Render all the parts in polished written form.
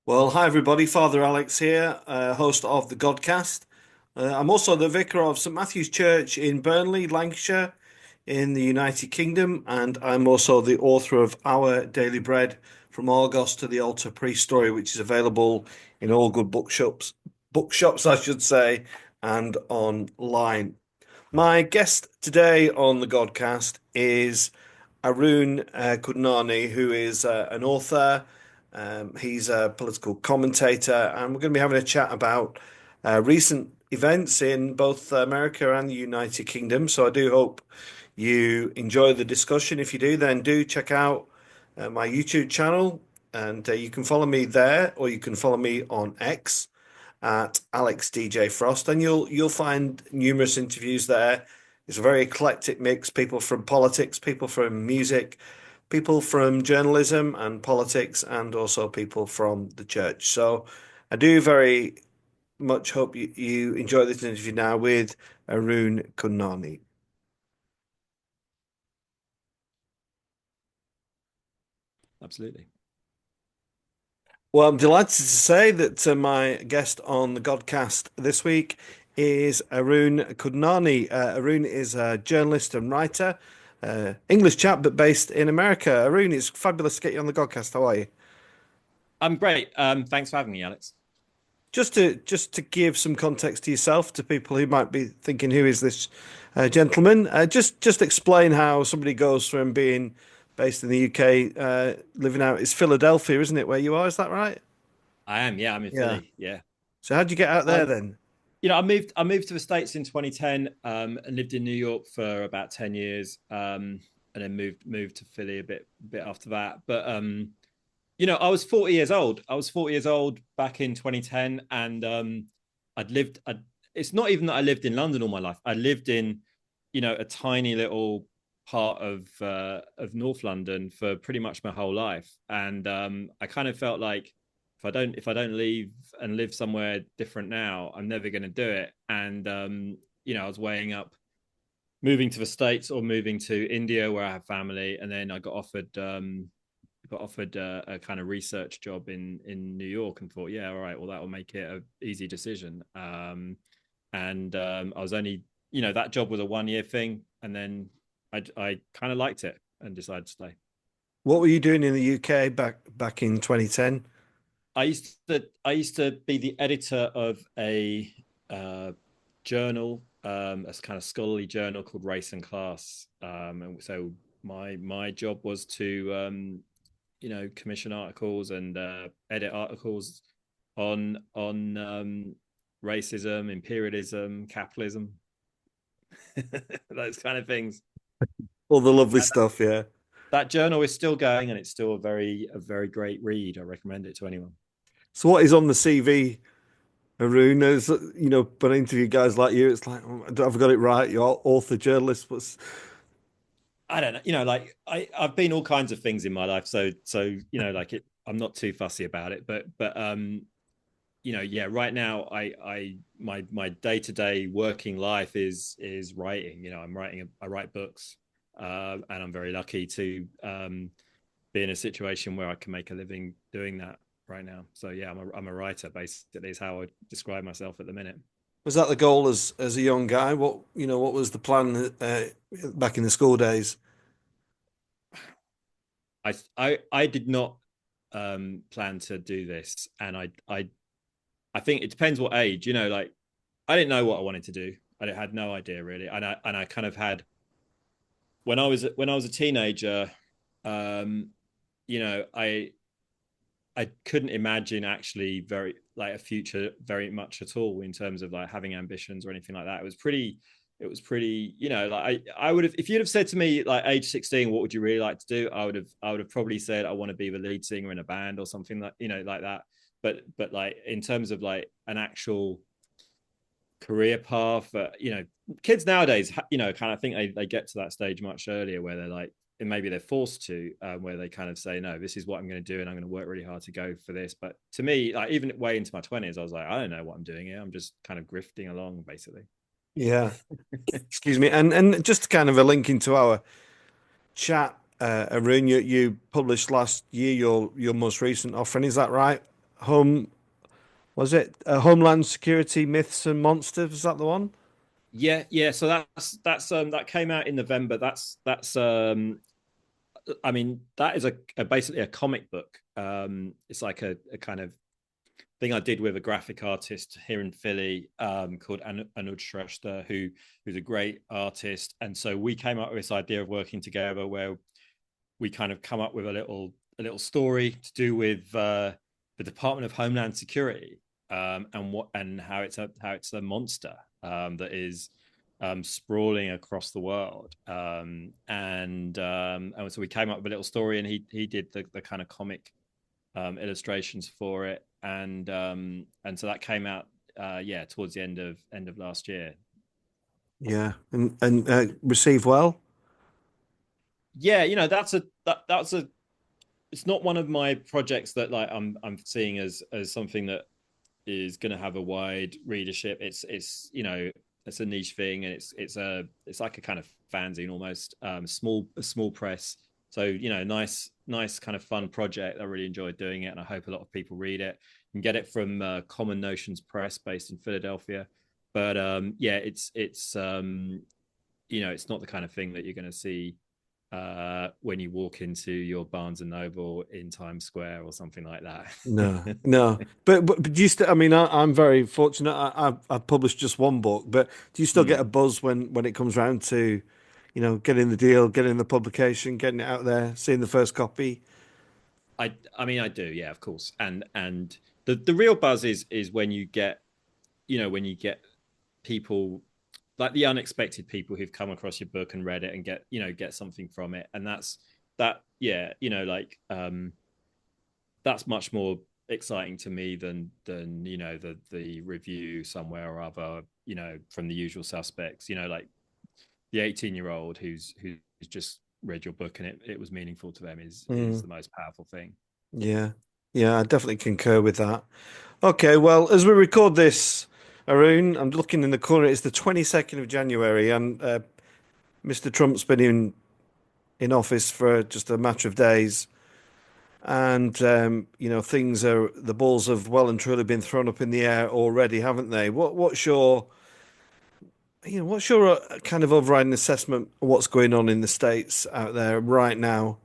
Well, hi everybody, Father Alex here, host of the Godcast. I'm also the vicar of St Matthew's Church in Burnley, Lancashire, in the United Kingdom, and I'm also the author of Our Daily Bread from Argos to the Altar Priest Story, which is available in all good bookshops, I should say, and online. My guest today on the Godcast is Arun Kundnani, who is an author. He's a political commentator, and we're going to be having a chat about recent events in both America and the United Kingdom. So I do hope you enjoy the discussion. If you do, then do check out my YouTube channel, and you can follow me there, or you can follow me on X at Alex DJ Frost, and you'll find numerous interviews there. It's a very eclectic mix, people from politics, people from music, people from journalism and politics, and also people from the church. So I do very much hope you enjoy this interview now with Arun Kundnani. Absolutely. Well, I'm delighted to say that my guest on the Godcast this week is Arun Kundnani. Arun is a journalist and writer, English chap, but based in America. Arun, it's fabulous to get you on the Godcast. How are you? I'm great. Thanks for having me, Alex. Just to give some context to yourself, to people who might be thinking, who is this gentleman? Just explain how somebody goes from being based in the UK, living out. It's Philadelphia, isn't it, where you are? Is that right? I am, yeah, I'm in Yeah. Philly. Yeah. So how'd you get out there Um, then? I moved to the States in 2010, and lived in New York for about 10 years. And then moved to Philly a bit after that. But I was 40 years old. I was 40 years old back in 2010, and it's not even that I lived in London all my life. I lived in, a tiny little part of North London for pretty much my whole life. And I kind of felt like if I don't leave and live somewhere different now, I'm never going to do it. And I was weighing up moving to the States or moving to India where I have family, and then I got offered a kind of research job in New York, and thought, yeah, all right, well, that will make it an easy decision. And I was only, that job was a 1 year thing, and then I kind of liked it and decided to stay. What were you doing in the UK back in 2010? I used to be the editor of a journal, a kind of scholarly journal called Race and Class, and so my job was to commission articles and edit articles on racism, imperialism, capitalism, those kind of things. All the lovely And stuff, yeah. that journal is still going, and it's still a very great read. I recommend it to anyone. So what is on the CV, Arun? Is, when I interview guys like you, it's like, oh, I've got it right. You're author, journalist. What's I don't know, like I've been all kinds of things in my life, so like I'm not too fussy about it, but yeah, right now my day-to-day working life is writing. I write books, and I'm very lucky to be in a situation where I can make a living doing that right now. So yeah, I'm a writer, basically, is how I describe myself at the minute. Was that the goal as a young guy? What was the plan back in the school days? I did not plan to do this, and I think it depends what age. Like, I didn't know what I wanted to do. I had no idea really, and I kind of had, when I was a teenager. um I couldn't imagine actually very like a future very much at all, in terms of like having ambitions or anything like that. It was pretty, like I would have, if you'd have said to me like age 16, what would you really like to do? I would have probably said I want to be the lead singer in a band or something, like, like that. But like, in terms of like an actual career path, kids nowadays, kind of think they get to that stage much earlier, where they're like, and maybe they're forced to, where they kind of say, no, this is what I'm going to do, and I'm going to work really hard to go for this. But to me, like, even way into my 20s, I was like, I don't know what I'm doing here. I'm just kind of grifting along, basically. Yeah, excuse me. And just kind of a link into our chat, Arun, you published last year your most recent offering. Is that right? Home was it Homeland Security Myths and Monsters? Is that the one? Yeah. So that came out in November. That's I mean, that is basically a comic book. It's like a kind of thing I did with a graphic artist here in Philly called Anud Shrestha, who's a great artist. And so we came up with this idea of working together where we kind of come up with a little story to do with the Department of Homeland Security, and how it's a monster that is sprawling across the world. And so we came up with a little story, and he did the kind of comic illustrations for it, and so that came out towards the end of last year. Yeah, and received well. Yeah, that's a it's not one of my projects that like I'm seeing as something that is going to have a wide readership. It's a niche thing, and it's like a kind of fanzine almost, a small press. So nice kind of fun project. I really enjoyed doing it, and I hope a lot of people read it. You can get it from Common Notions Press, based in Philadelphia. But yeah, it's not the kind of thing that you're going to see when you walk into your Barnes and Noble in Times Square or something like that. No, no. But do you still? I mean, I'm very fortunate. I've published just one book, but do you still get Hmm. a buzz when it comes around to, getting the deal, getting the publication, getting it out there, seeing the first copy? I mean I do, yeah, of course. And the real buzz is when you get people like the unexpected people who've come across your book and read it and get something from it. And that yeah, that's much more exciting to me than the review somewhere or other, from the usual suspects, like the 18-year-old who's just read your book and it was meaningful to them is Mm, the most powerful thing. yeah, yeah, I definitely concur with that. Okay, well, as we record this, Arun, I'm looking in the corner. It's the 22nd of January, and Mr. Trump's been in office for just a matter of days. And things are the balls have well and truly been thrown up in the air already, haven't they? What's your kind of overriding assessment of what's going on in the States out there right now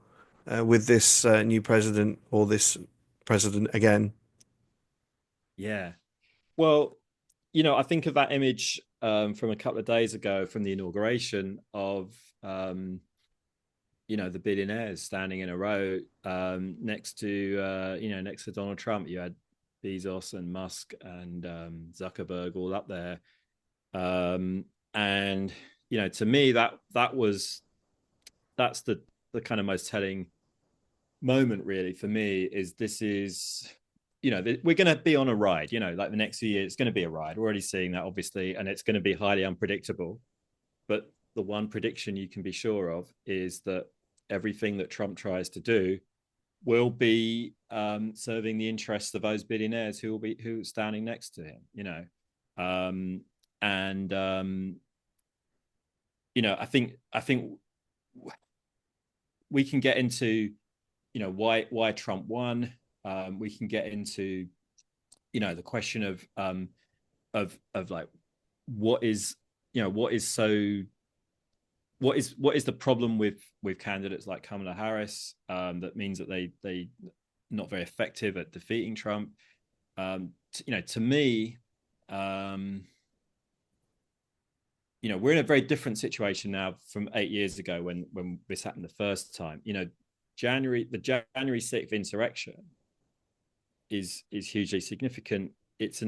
with this new president or this president again? Yeah. Well, I think of that image from a couple of days ago from the inauguration of the billionaires standing in a row next to Donald Trump. You had Bezos and Musk and Zuckerberg all up there, and to me that's the kind of most telling moment really for me. Is this is we're going to be on a ride, like the next few years it's going to be a ride. We're already seeing that, obviously, and it's going to be highly unpredictable. But the one prediction you can be sure of is that everything that Trump tries to do will be serving the interests of those billionaires who are standing next to him. Um, and I think we can get into why Trump won. We can get into the question of like what is what is so what is the problem with candidates like Kamala Harris, that means that they not very effective at defeating Trump. To me, um, we're in a very different situation now from 8 years ago when this happened the first time. The January 6th insurrection is hugely significant. It's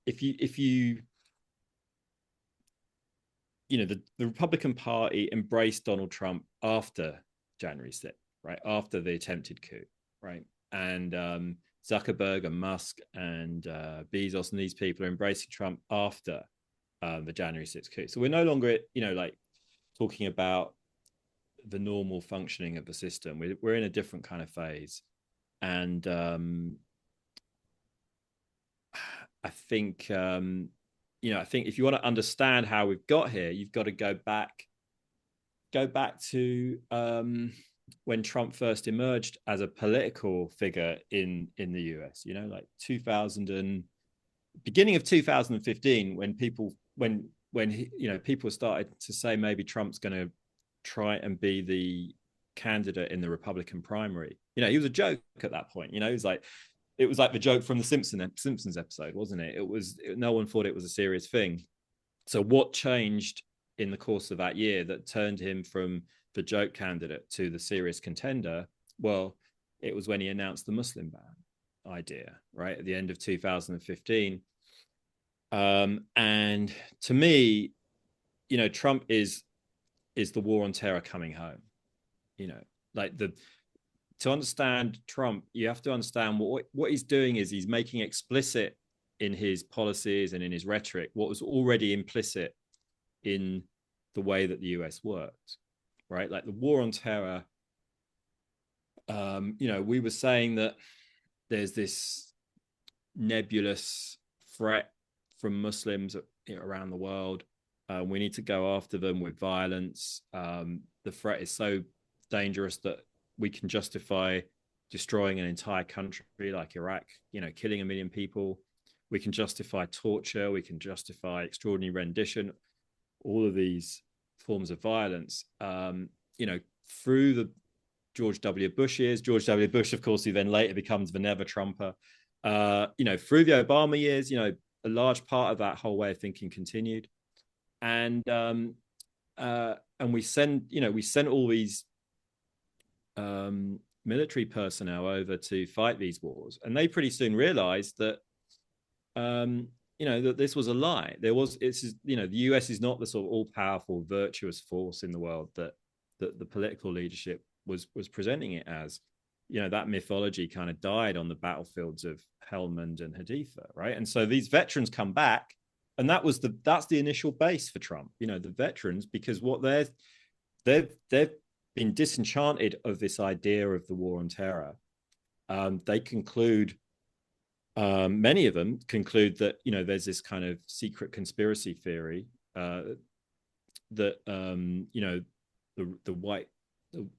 if you the Republican Party embraced Donald Trump after January 6th, right? After the attempted coup, right? And Zuckerberg and Musk and Bezos and these people are embracing Trump after the January 6th coup. So we're no longer, like talking about the normal functioning of the system. We're in a different kind of phase. And I think, I think if you want to understand how we've got here, you've got to go back to when Trump first emerged as a political figure in the US, you know, like 2000 and beginning of 2015, when you know, people started to say maybe Trump's going to try and be the candidate in the Republican primary. You know, he was a joke at that point. You know, it was like the joke from the Simpsons episode, wasn't it? No one thought it was a serious thing. So what changed in the course of that year that turned him from the joke candidate to the serious contender? Well, it was when he announced the Muslim ban idea, right, at the end of 2015. And to me, you know, Trump is the war on terror coming home. You know, like to understand Trump, you have to understand what he's doing is he's making explicit in his policies and in his rhetoric what was already implicit in the way that the US works, right? Like the war on terror. You know, we were saying that there's this nebulous threat from Muslims around the world. We need to go after them with violence. The threat is so dangerous that we can justify destroying an entire country like Iraq, you know, killing 1 million people. We can justify torture. We can justify extraordinary rendition, all of these forms of violence, you know, through the George W. Bush years. George W. Bush, of course, who then later becomes the never Trumper. You know, through the Obama years, you know, a large part of that whole way of thinking continued. And we sent all these military personnel over to fight these wars, and they pretty soon realized that you know, that this was a lie. You know, the US is not the sort of all-powerful virtuous force in the world that the political leadership was presenting it as. You know, that mythology kind of died on the battlefields of Helmand and Haditha, right? And so these veterans come back, and that's the initial base for Trump. You know, the veterans, because what they've been disenchanted of this idea of the war on terror. They conclude, many of them conclude that, you know, there's this kind of secret conspiracy theory that you know, the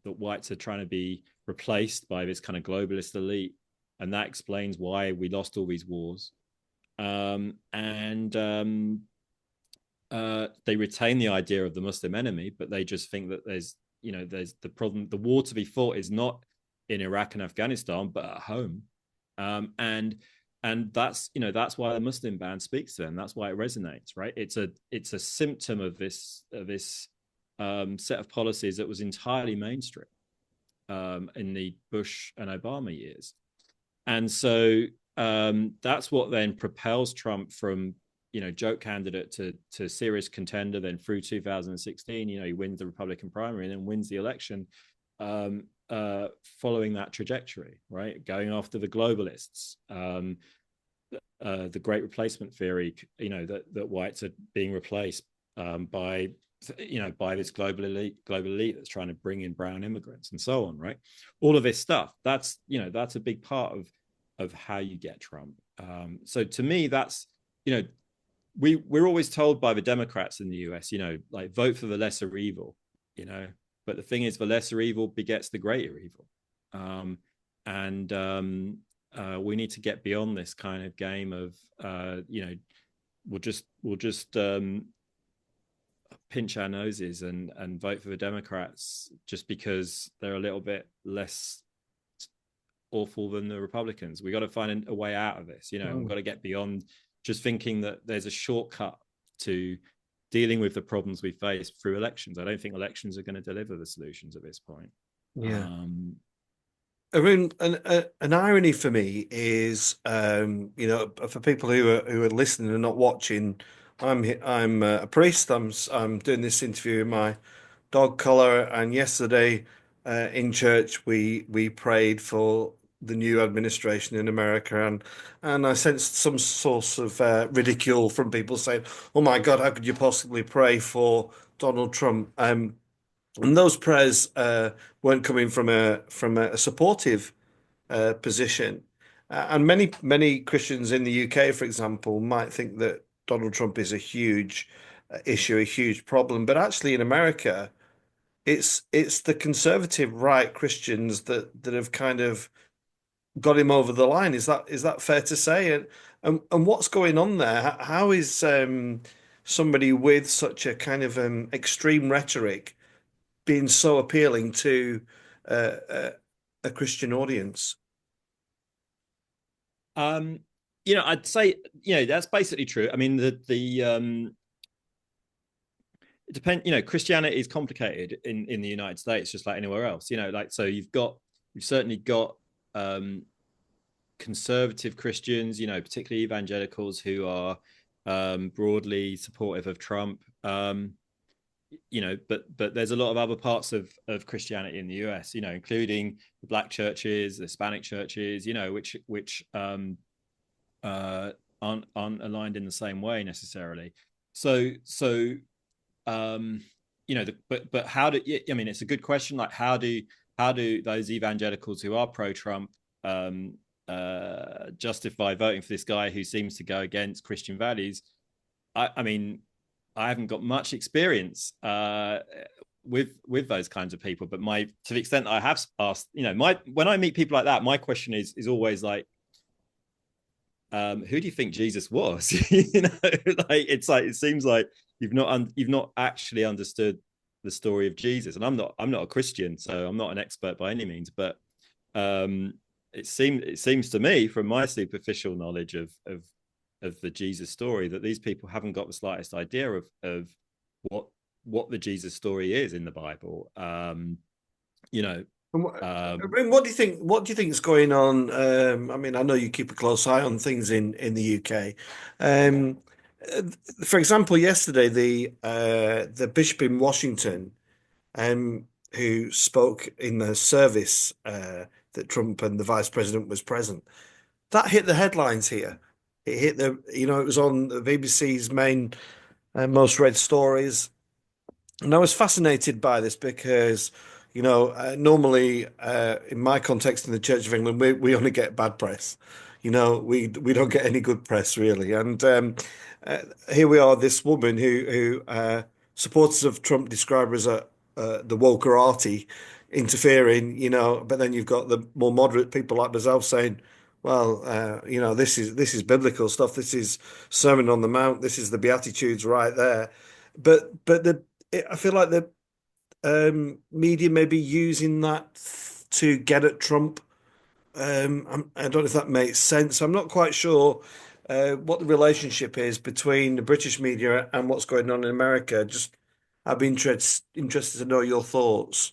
whites are trying to be replaced by this kind of globalist elite, and that explains why we lost all these wars. They retain the idea of the Muslim enemy, but they just think that there's the problem. The war to be fought is not in Iraq and Afghanistan, but at home. And that's why the Muslim ban speaks to them. That's why it resonates, right? It's a symptom of this set of policies that was entirely mainstream in the Bush and Obama years. And so that's what then propels Trump from, you know, joke candidate to serious contender. Then through 2016, you know, he wins the Republican primary and then wins the election, following that trajectory, right? Going after the globalists, the great replacement theory, you know, that whites are being replaced by this global elite that's trying to bring in brown immigrants and so on, right? All of this stuff, that's a big part of how you get Trump. So to me, that's, you know, we're always told by the Democrats in the US, you know, like, vote for the lesser evil, you know, but the thing is, the lesser evil begets the greater evil. We need to get beyond this kind of game of, you know, we'll just pinch our noses and vote for the Democrats just because they're a little bit less awful than the Republicans. We got to find a way out of this, you know. We've got to get beyond just thinking that there's a shortcut to dealing with the problems we face through elections. I don't think elections are going to deliver the solutions at this point. Yeah. Arun, an irony for me is, you know, for people who are listening and not watching, I'm a priest. I'm doing this interview in my dog collar, and yesterday in church we prayed for the new administration in America, and I sensed some source of ridicule from people saying, "Oh my God, how could you possibly pray for Donald Trump?" And those prayers weren't coming from a supportive position. And many Christians in the UK, for example, might think that Donald Trump is a huge issue, a huge problem. But actually, in America, it's the conservative right Christians that have kind of got him over the line. Is that fair to say? And what's going on there? How is somebody with such a kind of extreme rhetoric being so appealing to uh, a, a Christian audience? Um, I'd say, that's basically true. I mean, it depends. Christianity is complicated in the United States, just like anywhere else. Like, so you've certainly got conservative Christians, particularly evangelicals who are broadly supportive of Trump. But there's a lot of other parts of Christianity in the US, including the black churches, the Hispanic churches, which aren't aligned in the same way necessarily. So but how do I mean, it's a good question. Like, how do those evangelicals who are pro-Trump justify voting for this guy who seems to go against Christian values? I mean, I haven't got much experience with those kinds of people, but to the extent I have asked, when I meet people like that, my question is always like, who do you think Jesus was? Like, it seems like you've not actually understood the story of Jesus. And I'm not a Christian, so I'm not an expert by any means, but it seems to me, from my superficial knowledge of the Jesus story, that these people haven't got the slightest idea of what the Jesus story is in the Bible. You know, I um, mean, what do you think? What do you think is going on? I mean, I know you keep a close eye on things in the UK. Um, uh, for example, yesterday the bishop in Washington, who spoke in the service that Trump and the vice president was present, that hit the headlines here. It hit it was on the BBC's main most read stories. And I was fascinated by this because, normally in my context in the Church of England, we only get bad press. We don't get any good press really. And here we are, this woman who supporters of Trump describe her as the wokerati interfering. But then you've got the more moderate people like myself saying, well, this is biblical stuff. This is Sermon on the Mount. This is the Beatitudes right there. But I feel like the media may be using that to get at Trump. I don't know if that makes sense. I'm not quite sure what the relationship is between the British media and what's going on in America. Just I'd be interested to know your thoughts.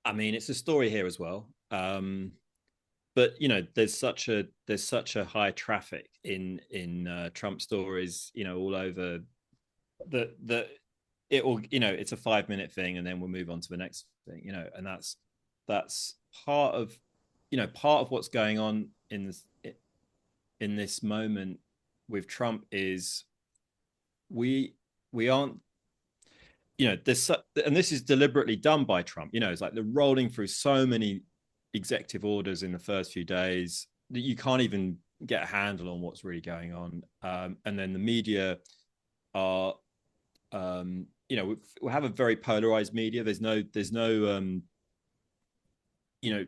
I mean, it's a story here as well. But there's such a high traffic in Trump stories, all over that it will, it's a 5 minute thing, and then we'll move on to the next thing, and that's part of part of what's going on in this moment with Trump is we we aren't, this, and this is deliberately done by Trump. It's like they're rolling through so many executive orders in the first few days that you can't even get a handle on what's really going on. And then the media are, we have a very polarized media. There's no, you know,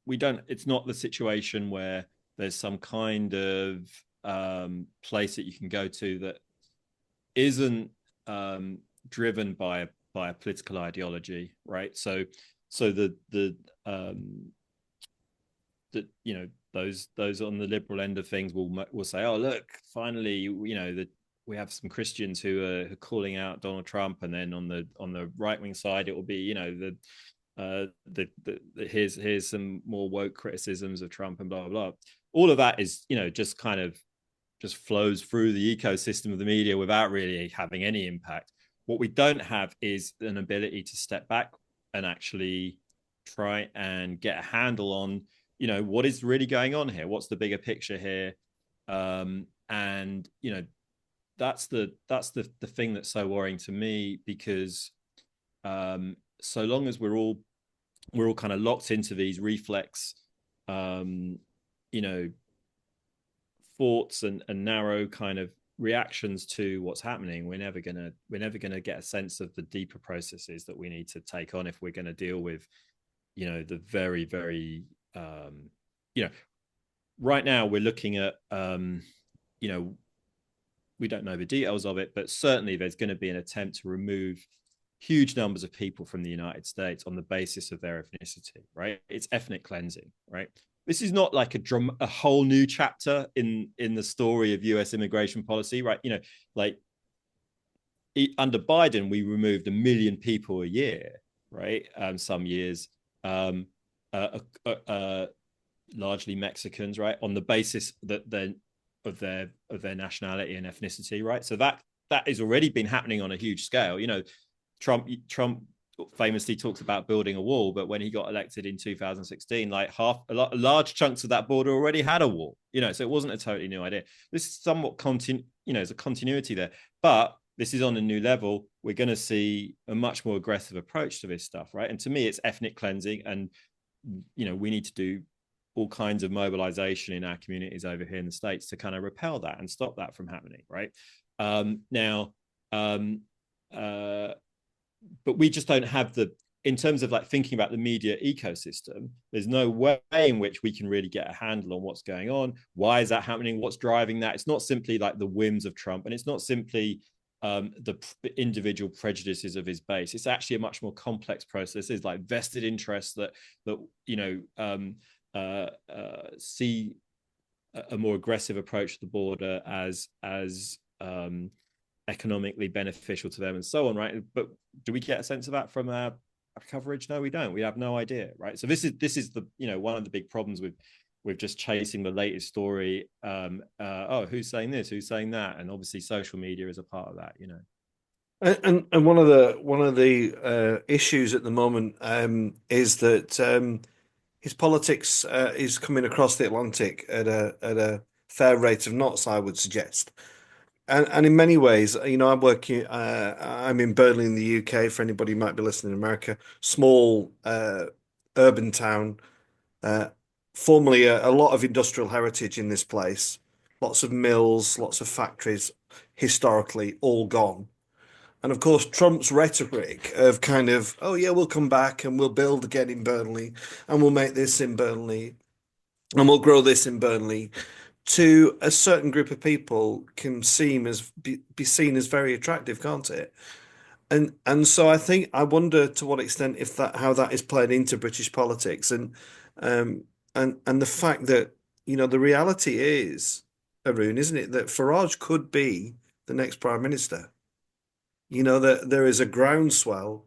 we don't. It's not the situation where there's some kind of place that you can go to that isn't driven by a political ideology, right? So those on the liberal end of things will say, oh look, finally, that we have some Christians who are calling out Donald Trump, and then on the right wing side, it will be, here's some more woke criticisms of Trump and blah blah blah. All of that is, just kind of just flows through the ecosystem of the media without really having any impact. What we don't have is an ability to step back and actually try and get a handle on, what is really going on here, what's the bigger picture here. And that's the thing that's so worrying to me, because so long as we're all kind of locked into these reflex you know thoughts and narrow kind of reactions to what's happening, we're never gonna get a sense of the deeper processes that we need to take on if we're going to deal with, the very, very, right now we're looking at, we don't know the details of it, but certainly there's going to be an attempt to remove huge numbers of people from the United States on the basis of their ethnicity, right? It's ethnic cleansing, right? This is not like a whole new chapter in the story of US immigration policy, right? Like under Biden, we removed 1 million people a year, right? Some years, largely Mexicans, right? On the basis that of their nationality and ethnicity, right? So that has already been happening on a huge scale. Trump famously talks about building a wall, but when he got elected in 2016, like large chunks of that border already had a wall. So it wasn't a totally new idea. This is somewhat there's a continuity there, but this is on a new level. We're going to see a much more aggressive approach to this stuff, right? And to me, it's ethnic cleansing, and we need to do all kinds of mobilization in our communities over here in the States to kind of repel that and stop that from happening, right? But we just don't have in terms of like thinking about the media ecosystem, there's no way in which we can really get a handle on what's going on. Why is that happening? What's driving that? It's not simply like the whims of Trump, and it's not simply the individual prejudices of his base. It's actually a much more complex process. It's like vested interests that see a more aggressive approach to the border as economically beneficial to them and so on, right? But do we get a sense of that from our coverage? No, we don't. We have no idea, right? So this is the one of the big problems with just chasing the latest story. Who's saying this? Who's saying that? And obviously, social media is a part of that. And one of the issues at the moment is that his politics is coming across the Atlantic at a fair rate of knots, I would suggest. And in many ways, I'm in Burnley in the UK. For anybody who might be listening in America, small urban town, formerly a lot of industrial heritage in this place, lots of mills, lots of factories, historically all gone. And of course, Trump's rhetoric of kind of, oh yeah, we'll come back and we'll build again in Burnley, and we'll make this in Burnley, and we'll grow this in Burnley, to a certain group of people can be seen as very attractive, can't it? And so I wonder to what extent how that is played into British politics, and the fact that the reality is, Arun, isn't it, that Farage could be the next Prime Minister? That there is a groundswell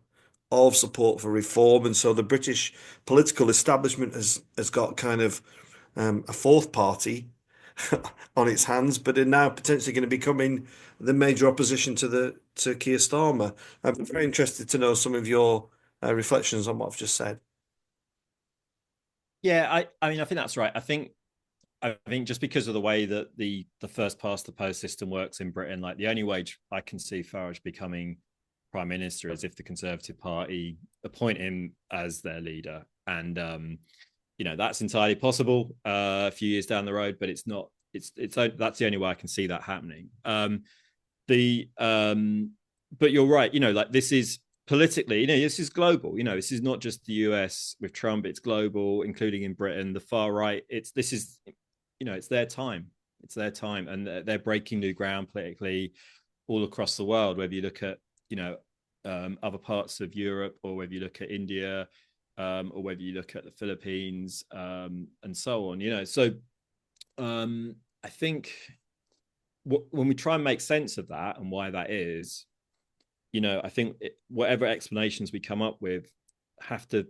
of support for reform, and so the British political establishment has got kind of a fourth party on its hands, but are now potentially going to be becoming the major opposition to Keir Starmer. I'm very interested to know some of your reflections on what I've just said. Yeah, I mean, I think that's right. I think just because of the way that the first past the post system works in Britain, like the only way I can see Farage becoming Prime Minister is if the Conservative Party appoint him as their leader. And that's entirely possible a few years down the road, but it's not. That's the only way I can see that happening. But you're right. Like this is politically, this is global. This is not just the US with Trump. It's global, including in Britain. The far right. It's their time. It's their time, and they're breaking new ground politically all across the world. Whether you look at other parts of Europe, or whether you look at India, or whether you look at the Philippines, and so on. So I think when we try and make sense of that and why that is, I think whatever explanations we come up with have to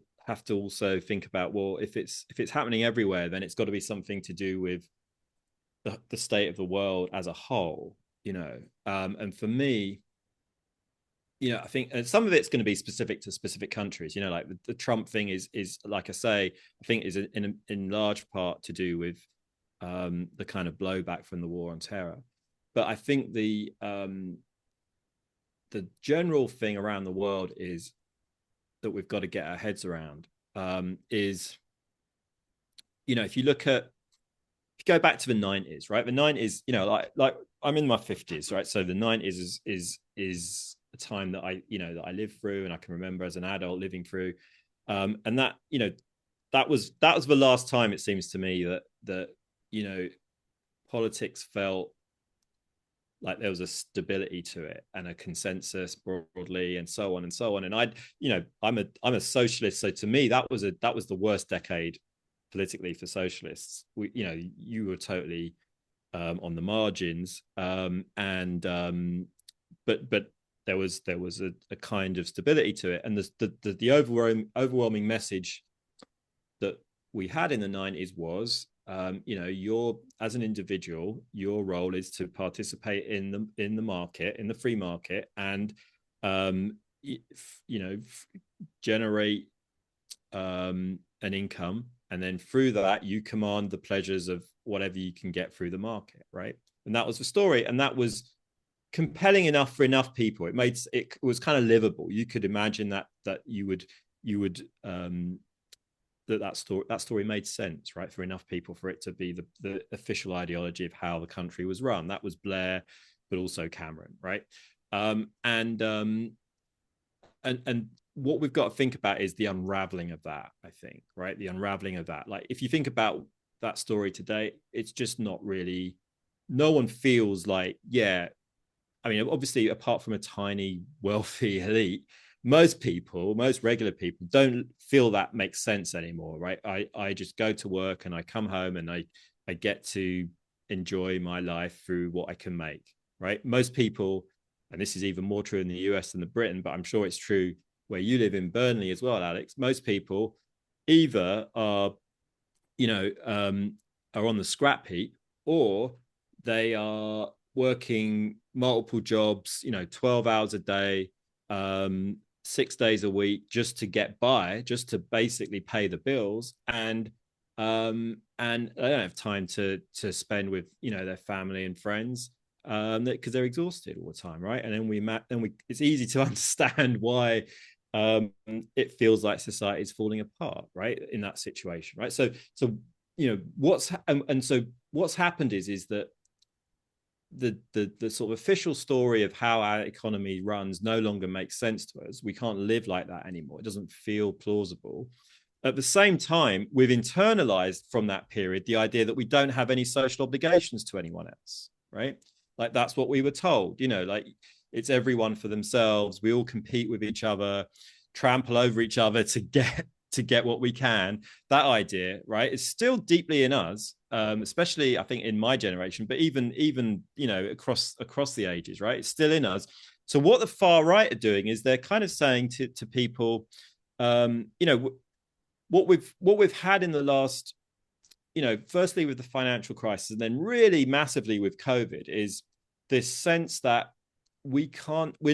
also think about, well, if it's happening everywhere, then it's got to be something to do with the state of the world as a whole, and for me, I think some of it's going to be specific to specific countries. Like the Trump thing is like I say, I think is in large part to do with the kind of blowback from the war on terror. But I think the general thing around the world is that we've got to get our heads around is, if you go back to the 90s, right? The 90s, you know, like I'm in my 50s, right? So the 90s is a time that that I lived through and I can remember as an adult living through. And that, that was the last time, it seems to me, that politics felt like there was a stability to it and a consensus broadly, and so on and so on. And I'm a socialist, so to me that was the worst decade politically for socialists. You were totally on the margins, but there was a kind of stability to it, and the overwhelming message that we had in the 90s was, you're, as an individual, your role is to participate in the market, in the free market, and generate an income, and then through that you command the pleasures of whatever you can get through the market, right? And that was the story, and that was compelling enough for enough people. It was kind of livable. You could imagine that you would that story made sense, right, for enough people for it to be the official ideology of how the country was run. That was Blair, but also Cameron, right? And what we've got to think about is the unraveling of that, I think, right? The unraveling of that. Like, if you think about that story today, it's just not really, no one feels like, yeah, I mean, obviously, apart from a tiny wealthy elite, most regular people don't feel that makes sense anymore, right? I just go to work and I come home and I get to enjoy my life through what I can make, right? Most people, and this is even more true in the US than the Britain, but I'm sure it's true where you live in Burnley as well, Alex. Most people either are on the scrap heap, or they are working multiple jobs, 12 hours a day, 6 days a week, just to get by, just to basically pay the bills, and they don't have time to spend with their family and friends, because they're exhausted all the time, right? And then it's easy to understand why it feels like society is falling apart, right, in that situation, right? So what's happened is that the sort of official story of how our economy runs no longer makes sense to us. We can't live like that anymore. It doesn't feel plausible. At the same time, we've internalized from that period the idea that we don't have any social obligations to anyone else, right? Like, that's what we were told, like, it's everyone for themselves. We all compete with each other, trample over each other to get what we can. That idea, right, is still deeply in us, especially I think in my generation, but even across the ages, right? It's still in us. So what the far right are doing is they're kind of saying to people, what we've had in the last, firstly with the financial crisis, and then really massively with COVID, is this sense that we're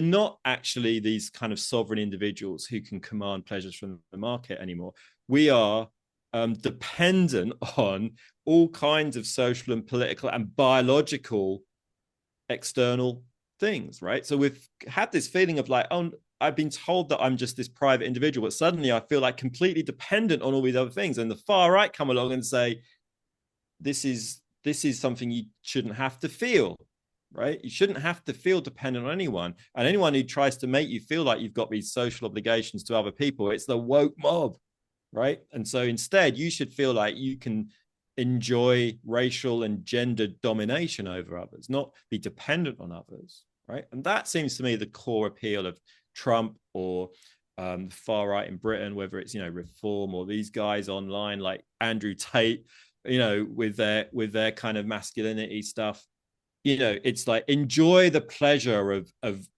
not actually these kind of sovereign individuals who can command pleasures from the market anymore. We are dependent on all kinds of social and political and biological external things, right? So we've had this feeling of like, oh, I've been told that I'm just this private individual, but suddenly I feel like completely dependent on all these other things. And the far right come along and say, this is something you shouldn't have to feel, right? You shouldn't have to feel dependent on anyone. And anyone who tries to make you feel like you've got these social obligations to other people, it's the woke mob, right? And so instead, you should feel like you can enjoy racial and gender domination over others, not be dependent on others, right? And that seems to me the core appeal of Trump, or far right in Britain, whether it's Reform, or these guys online like Andrew Tate, with their kind of masculinity stuff. It's like, enjoy the pleasure of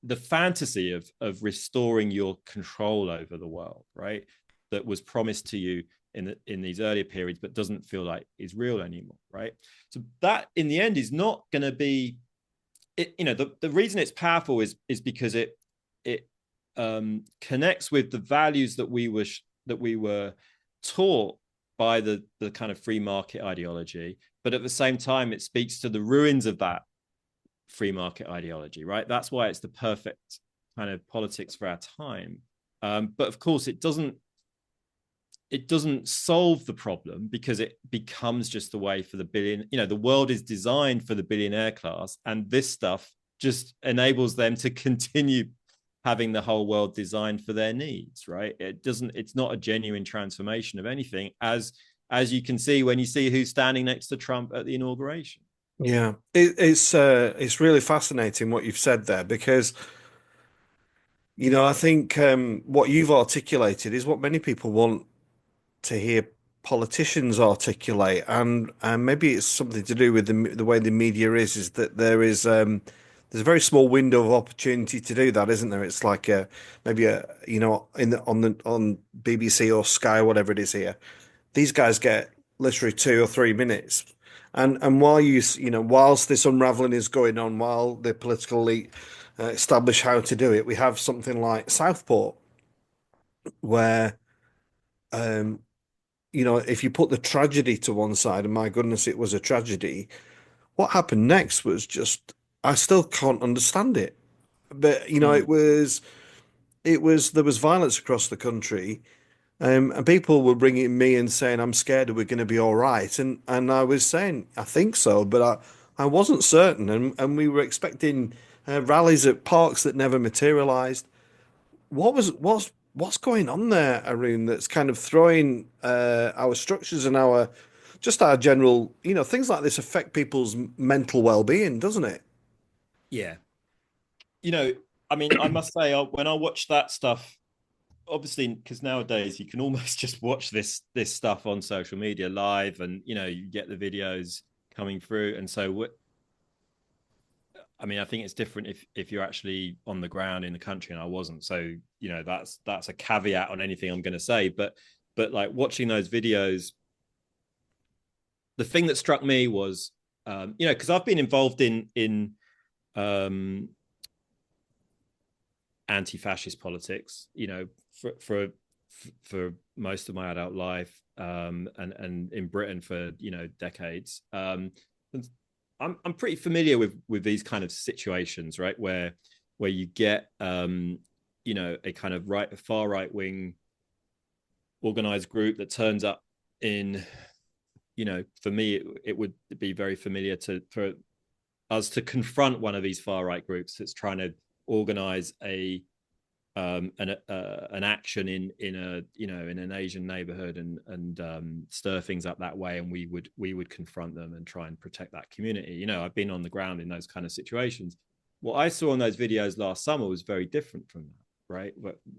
the fantasy of restoring your control over the world, right? That was promised to you in these earlier periods, but doesn't feel like is real anymore, right? So that in the end is not going to be it. The reason it's powerful is because it connects with the values that we were taught by the kind of free market ideology, but at the same time, it speaks to the ruins of that free market ideology, right? That's why it's the perfect kind of politics for our time. But of course, it doesn't it doesn't solve the problem, because it becomes just a way for the billion, the world is designed for the billionaire class, and this stuff just enables them to continue having the whole world designed for their needs, right? It's not a genuine transformation of anything, as you can see when you see who's standing next to Trump at the inauguration. Yeah, it's really fascinating what you've said there, because I think what you've articulated is what many people want to hear politicians articulate, and maybe it's something to do with the way the media is that there's a very small window of opportunity to do that, isn't there? It's like maybe on BBC or Sky, whatever it is here. These guys get literally 2 or 3 minutes, and whilst this unraveling is going on, while the political elite establish how to do it, we have something like Southport, where um, if you put the tragedy to one side, and my goodness, it was a tragedy. What happened next was just, I still can't understand it. But Mm. there was violence across the country, and people were ringing me and saying, "I'm scared we're going to be all right," and I was saying, "I think so," but I wasn't certain, and we were expecting rallies at parks that never materialized. What's going on there, Arun? That's kind of throwing our structures and our general, things like this affect people's mental well-being, doesn't it? Yeah. you know I mean, I must say, when I watch that stuff, obviously, because nowadays you can almost just watch this stuff on social media live, and you get the videos coming through. And so I mean, I think it's different if you're actually on the ground in the country, and I wasn't. So that's a caveat on anything I'm going to say. But like, watching those videos, the thing that struck me was, because I've been involved in um, anti-fascist politics, for most of my adult life, and in Britain for decades. I'm pretty familiar with these kind of situations, right? Where you get a kind of far right wing organized group that turns up in, for me it would be very familiar for us to confront one of these far right groups that's trying to organize an action in an Asian neighborhood, and stir things up that way, and we would confront them and try and protect that community. I've been on the ground in those kind of situations. What I saw in those videos last summer was very different from that, right?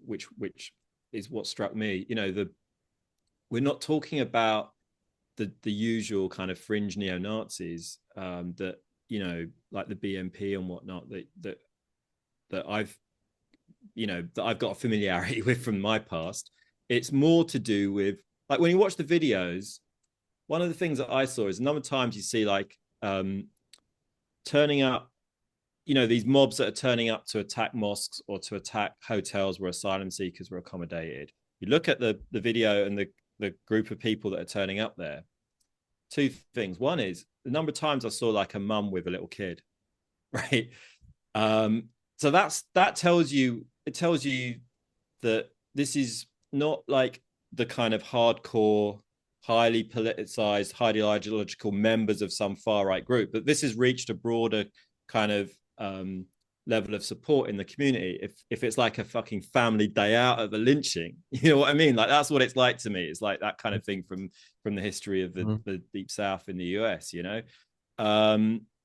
Which is what struck me. We're not talking about the usual kind of fringe neo-Nazis, that like the BNP and whatnot, that I've got a familiarity with from my past. It's more to do with, like, when you watch the videos, one of the things that I saw is a number of times you see, like, turning up, these mobs that are turning up to attack mosques or to attack hotels where asylum seekers were accommodated. You look at the video and the group of people that are turning up there. Two things. One is the number of times I saw like a mum with a little kid, right? So that tells you that this is not like the kind of hardcore, highly politicized, ideological members of some far right group, but this has reached a broader kind of level of support in the community. If it's like a fucking family day out of a lynching, you know what I mean? Like, that's what it's like to me. It's like that kind of thing from the history of the Deep South in the US,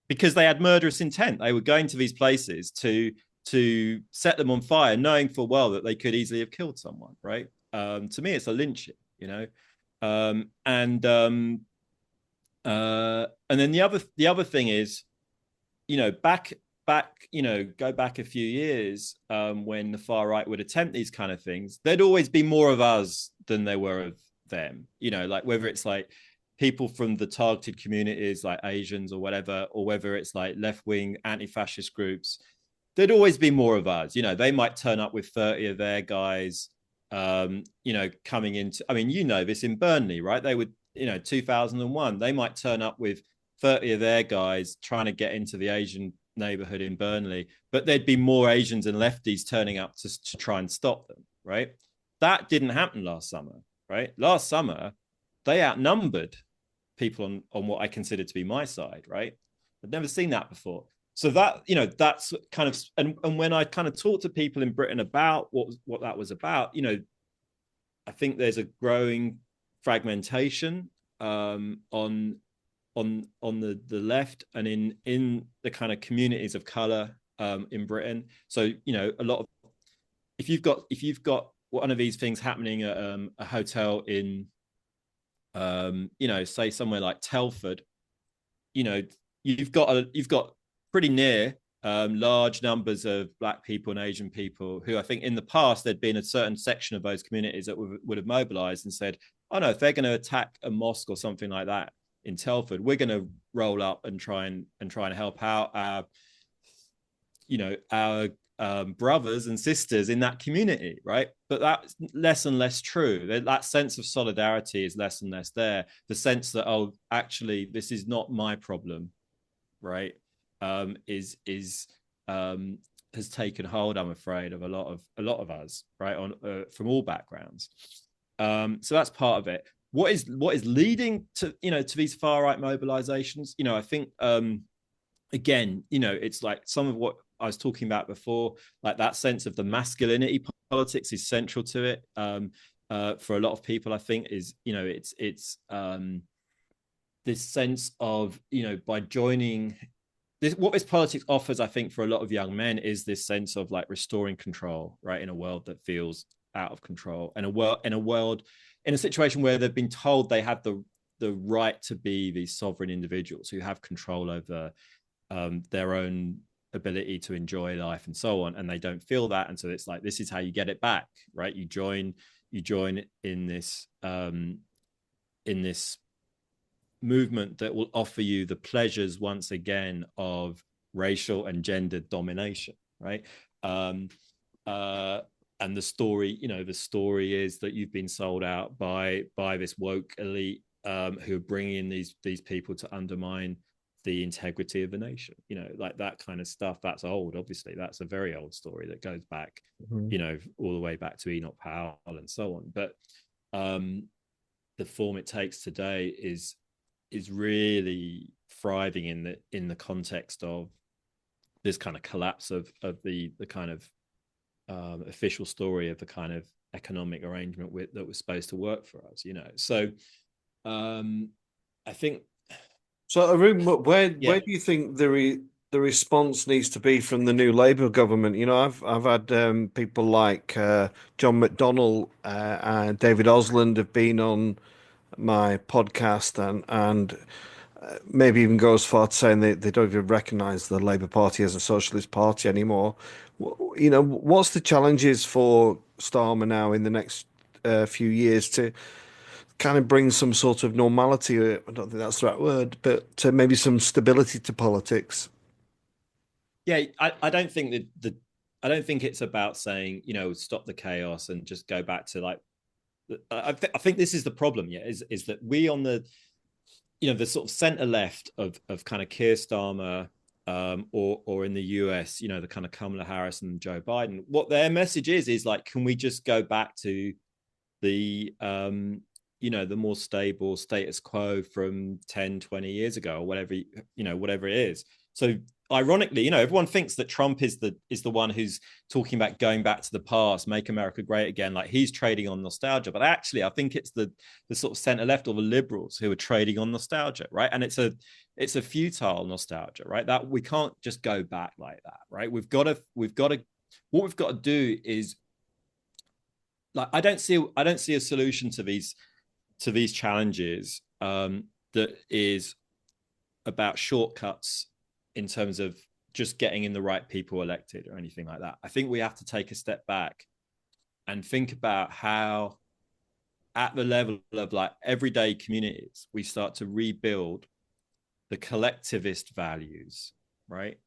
because they had murderous intent. They were going to these places to set them on fire, knowing full well that they could easily have killed someone, right? To me, it's a lynching, and then the other thing is, back, go back a few years, when the far right would attempt these kind of things, there'd always be more of us than there were of them, like whether it's like people from the targeted communities like Asians or whatever, or whether it's like left-wing anti-fascist groups, there'd always be more of us. They might turn up with 30 of their guys, coming into, I mean, this in Burnley, right? They would, 2001, they might turn up with 30 of their guys trying to get into the Asian neighborhood in Burnley, but there'd be more Asians and lefties turning up to try and stop them, right? That didn't happen last summer. right? Last summer, they outnumbered people on what I consider to be my side, right? I'd never seen that before. So that, that's kind of, and when I kind of talk to people in Britain about what that was about, I think there's a growing fragmentation on the left and in the kind of communities of color in Britain. So a lot of if you've got one of these things happening at a hotel in say somewhere like Telford, you've got pretty near large numbers of Black people and Asian people who I think in the past there'd been a certain section of those communities that would have mobilized and said, oh no, if they're going to attack a mosque or something like that in Telford, we're going to roll up and try and help out our brothers and sisters in that community, right? But that's less and less true. That sense of solidarity is less and less there. The sense that, oh, actually, this is not my problem, right? Has taken hold, I'm afraid, of a lot of us, right, on from all backgrounds. So that's part of it. What is leading to to these far right mobilizations? I think again, it's like some of what I was talking about before, like that sense of the masculinity politics is central to it. For a lot of people, I think is it's this sense of by joining this, what this politics offers, I think, for a lot of young men is this sense of like restoring control, right, in a world that feels out of control, and in a situation where they've been told they have the right to be these sovereign individuals who have control over their own ability to enjoy life and so on, and they don't feel that, and so it's like this is how you get it back, right? You join in this movement that will offer you the pleasures once again of racial and gender domination, right? And the story is that you've been sold out by this woke elite who are bringing in these people to undermine the integrity of the nation, like that kind of stuff. That's old, obviously. That's a very old story that goes back, all the way back to Enoch Powell and so on. But the form it takes today is really thriving in the context of this kind of collapse of the kind of official story of the kind of economic arrangement that was supposed to work for us. So I think. So, Arun, where do you think the response needs to be from the new Labour government? I've had people like John McDonnell and David Osland have been on my podcast, and maybe even go as far to saying they don't even recognise the Labour Party as a socialist party anymore. What's the challenges for Starmer now in the next few years to kind of bring some sort of normality? I don't think that's the right word, but maybe some stability to politics. Yeah, I don't think I don't think it's about saying stop the chaos and just go back to like. I think this is the problem. Yeah, is that we on the the sort of center left of kind of Keir Starmer or in the US, the kind of Kamala Harris and Joe Biden, what their message is like, can we just go back to the the more stable status quo from 10, 20 years ago or whatever, whatever it is. So ironically, everyone thinks that Trump is the one who's talking about going back to the past, make America great again, like he's trading on nostalgia. But actually, I think it's the sort of center left or the liberals who are trading on nostalgia, right? And it's a futile nostalgia, right? That we can't just go back like that, right? We've got to what we've got to do is, like, I don't see a solution to these challenges that is about shortcuts in terms of just getting in the right people elected or anything like that. I think we have to take a step back and think about how at the level of like everyday communities, we start to rebuild the collectivist values, right?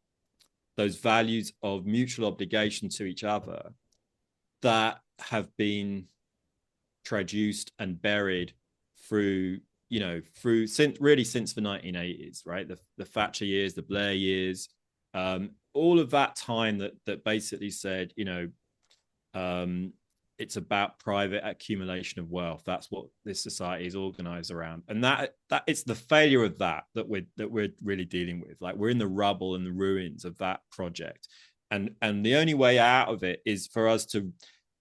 Those values of mutual obligation to each other that have been traduced and buried through since the 1980s, right? The Thatcher years, the Blair years, all of that time that basically said, it's about private accumulation of wealth. That's what this society is organized around, and that it's the failure of that we're really dealing with. Like, we're in the rubble and the ruins of that project, and the only way out of it is for us to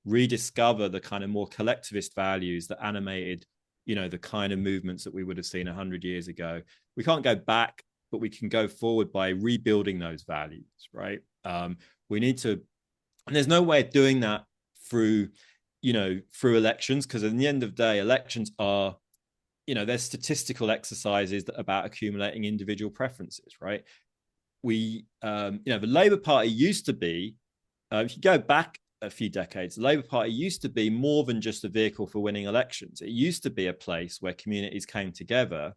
rediscover the kind of more collectivist values that animated, the kind of movements that we would have seen 100 years ago. We can't go back, but we can go forward by rebuilding those values, right? We need to, and there's no way of doing that through through elections, because at the end of the day, elections are, they're statistical exercises that are about accumulating individual preferences, right? The Labour Party used to be, if you go back a few decades, the Labour Party used to be more than just a vehicle for winning elections. It used to be a place where communities came together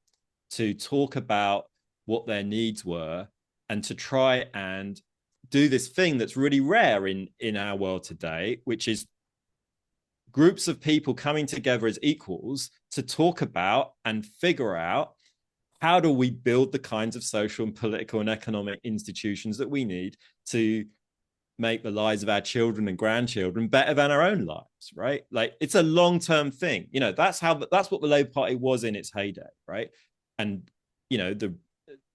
to talk about what their needs were and to try and do this thing that's really rare in our world today, which is groups of people coming together as equals to talk about and figure out, how do we build the kinds of social and political and economic institutions that we need to make the lives of our children and grandchildren better than our own lives, right? Like, it's a long-term thing. That's what the Labour Party was in its heyday, right? And the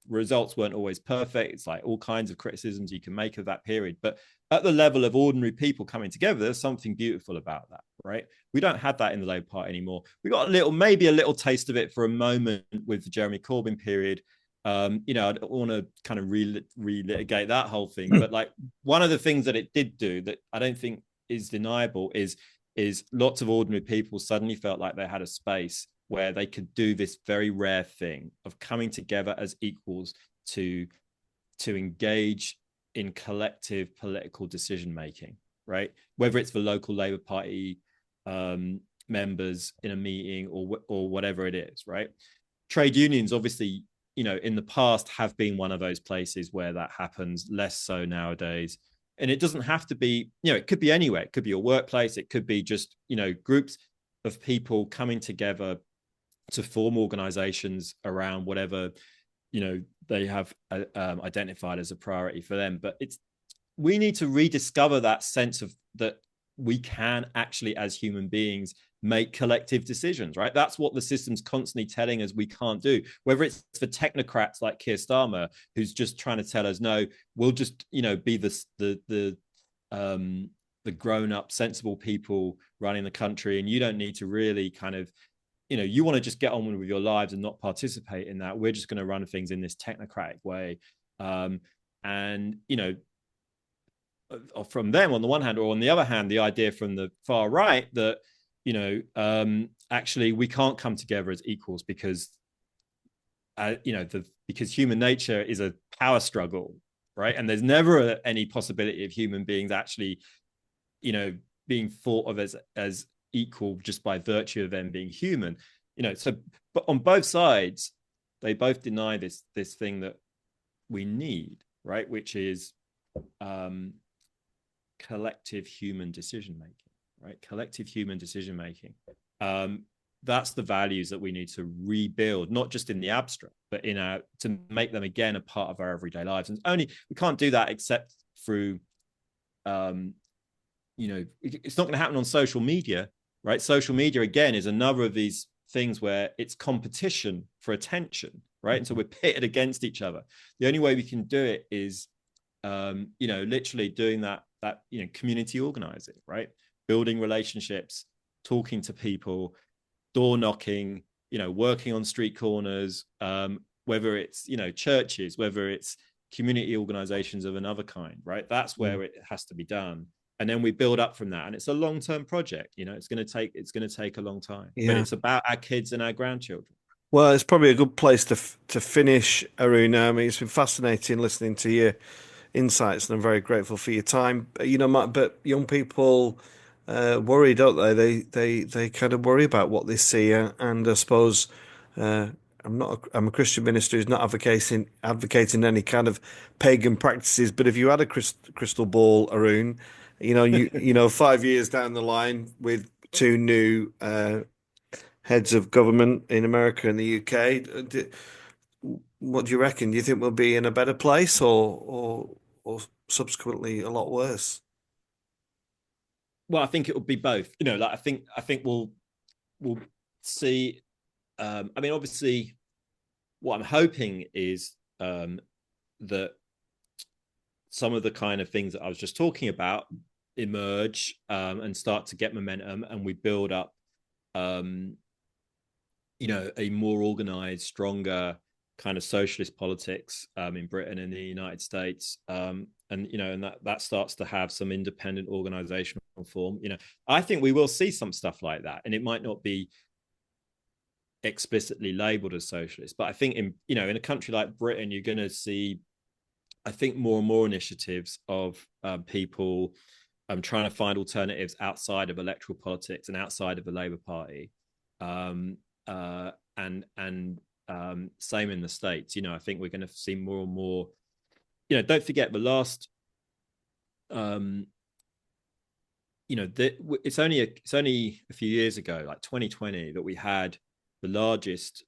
results weren't always perfect. It's like all kinds of criticisms you can make of that period, but at the level of ordinary people coming together, there's something beautiful about that, right? We don't have that in the Labour Party anymore. We got maybe a little taste of it for a moment with the Jeremy Corbyn period. I don't want to kind of relitigate that whole thing, but like, one of the things that it did do that I don't think is deniable is lots of ordinary people suddenly felt like they had a space where they could do this very rare thing of coming together as equals to engage in collective political decision making, right? Whether it's the local Labour Party members in a meeting or whatever it is, right? Trade unions, obviously, in the past have been one of those places where that happens, less so nowadays. And it doesn't have to be, it could be anywhere. It could be a workplace. It could be just, groups of people coming together to form organizations around whatever, they have identified as a priority for them. But we need to rediscover that sense of that we can actually, as human beings, make collective decisions, right? That's what the system's constantly telling us we can't do. Whether it's for technocrats like Keir Starmer, who's just trying to tell us, no, we'll just, be the grown-up, sensible people running the country, and you don't need to really kind of, you want to just get on with your lives and not participate in that. We're just going to run things in this technocratic way. And, from them on the one hand, or on the other hand, the idea from the far right that, actually we can't come together as equals because, because human nature is a power struggle, right? And there's never any possibility of human beings actually, being thought of as equal just by virtue of them being human. So, but on both sides, they both deny this thing that we need, right? Which is collective human decision making, right? Collective human decision making. That's the values that we need to rebuild, not just in the abstract, but to make them again a part of our everyday lives. And we can't do that except through, it's not going to happen on social media, right? Social media, again, is another of these things where it's competition for attention, right? And so we're pitted against each other. The only way we can do it is, literally doing that, community organizing, right? Building relationships, talking to people, door knocking, working on street corners, whether it's, churches, whether it's community organizations of another kind, right? That's where it has to be done. And then we build up from that. And it's a long-term project, it's going to take a long time, but it's about our kids and our grandchildren. Well, it's probably a good place to finish, Arun. I mean, it's been fascinating listening to your insights, and I'm very grateful for your time. But young people worry, don't they? They kind of worry about what they see, and I suppose I'm a Christian minister who's not advocating any kind of pagan practices. But if you had a crystal ball, Arun, 5 years down the line with two new heads of government in America and the UK, what do you reckon? Do you think we'll be in a better place, or subsequently a lot worse? Well, I think it will be both. Like I think we'll see. I mean, obviously, what I'm hoping is that some of the kind of things that I was just talking about emerge and start to get momentum, and we build up, a more organized, stronger kind of socialist politics in Britain and the United States, and that starts to have some independent organizational form. I think we will see some stuff like that, and it might not be explicitly labeled as socialist, but I think in a country like Britain, you're going to see, I think, more and more initiatives of people trying to find alternatives outside of electoral politics and outside of the Labour Party, and same in the States. I think we're going to see more and more. Don't forget the last. It's only a few years ago, like 2020, that we had the largest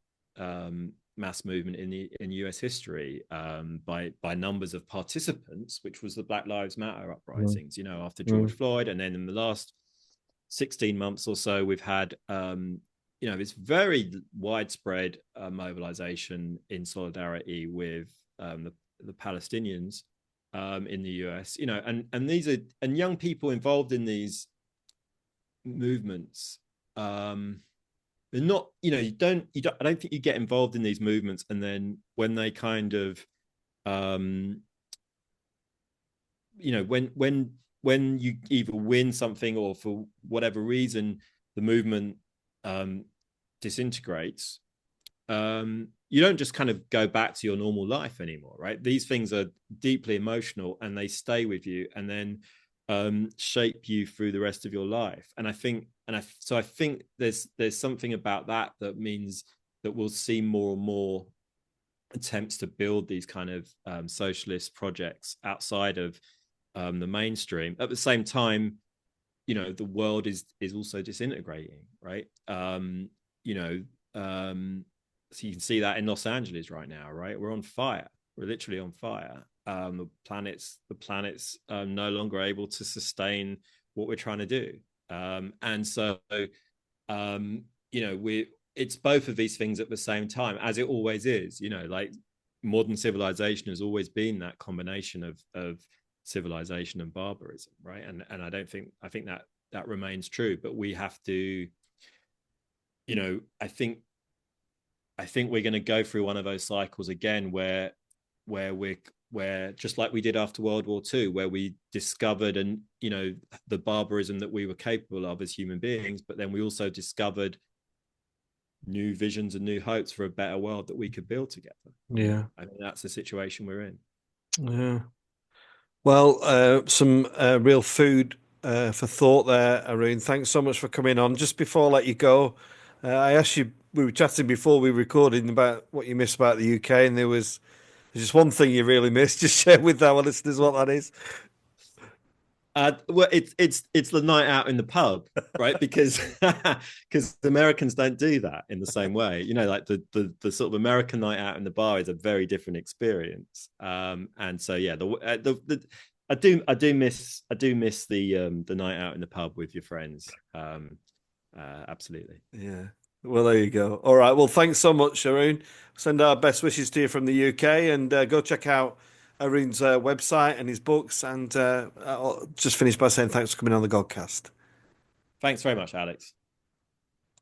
mass movement in US history by numbers of participants, which was the Black Lives Matter uprisings. After George Floyd, and then in the last 16 months or so, we've had this very widespread mobilization in solidarity with the Palestinians in the US. And young people involved in these movements. They're not, you don't, I don't think you get involved in these movements, and then when they kind of, when you either win something or for whatever reason the movement disintegrates, you don't just kind of go back to your normal life anymore, right? These things are deeply emotional, and they stay with you, and then shape you through the rest of your life. And I think there's something about that means that we'll see more and more attempts to build these kind of socialist projects outside of the mainstream. At the same time, the world is also disintegrating, right? So you can see that in Los Angeles right now, right? We're on fire. We're literally on fire. The planet's no longer able to sustain what we're trying to do. And so, it's both of these things at the same time, as it always is. Like modern civilization has always been that combination of civilization and barbarism, right? And I think that remains true. But we have to, I think we're going to go through one of those cycles again where we're just like we did after World War II, where we discovered the barbarism that we were capable of as human beings, but then we also discovered new visions and new hopes for a better world that we could build together. Yeah, I mean, that's the situation we're in. Yeah. Well, some real food for thought there, Arun. Thanks so much for coming on. Just before I let you go, I asked you, we were chatting before we recorded about what you miss about the UK, and there's just one thing you really miss. Just share with our listeners what that is. Well, it's the night out in the pub, right? Because Americans don't do that in the same way. Like the sort of American night out in the bar is a very different experience. And so yeah, I do miss the night out in the pub with your friends. Absolutely. Yeah. Well, there you go. All right. Well, thanks so much, Arun. Send our best wishes to you from the UK, and go check out Arun's website and his books. And I'll just finish by saying thanks for coming on the Godcast. Thanks very much, Alex.